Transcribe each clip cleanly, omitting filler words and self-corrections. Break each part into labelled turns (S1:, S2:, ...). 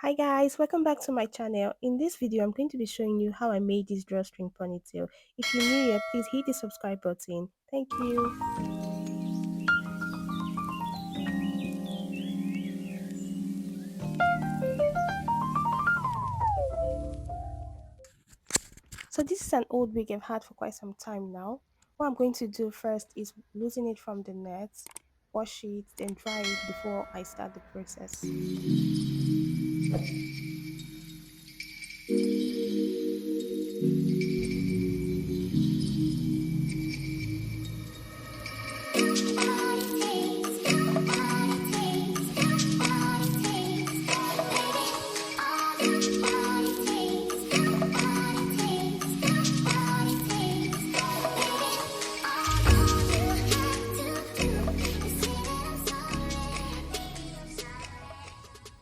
S1: Hi guys, welcome back to my channel. In this video, I'm going to be showing you how I made this drawstring ponytail. If you're new here, please hit the subscribe button. Thank you. So this is an old wig I've had for quite some time now. What I'm going to do first is loosen it from the net, wash it, then dry it before I start the process.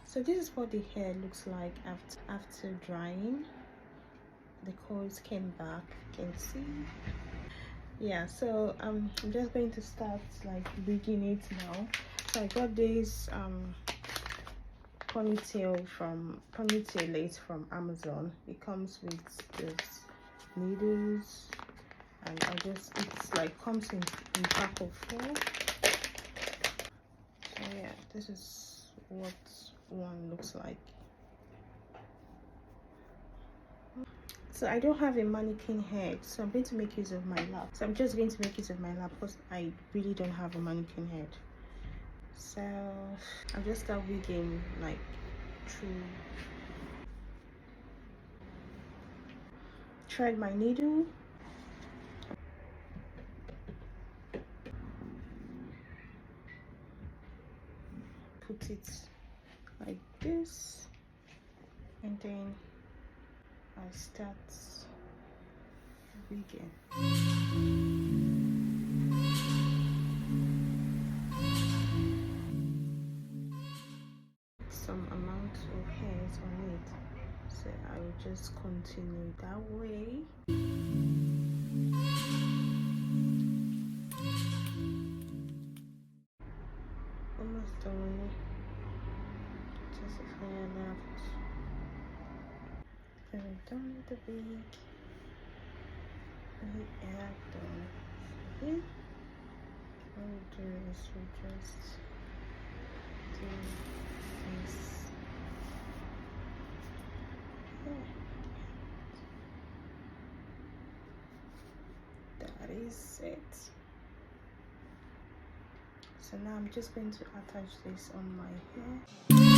S1: So this is what the hair looks like after drying. The coils came back, you can see. Yeah, so I'm just going to start like rigging it now. So I got this ponytail lace from Amazon. It comes with this needles, and it's like comes in pack of 4. So yeah, this is what one looks like. So I don't have a mannequin head, so I'm going to make use of my lap. So I'm just going to make use of my lap because I really don't have a mannequin head. So I'll just start wigging like through. Thread my needle. Put it like this, and then I'll start wigging. Some amount of hairs on it, so I will just continue that way. Almost done. Just a hair left. Very done with the wig. We are done here. What we'll do is we'll just do this. That is it. So now I'm just going to attach this on my hair.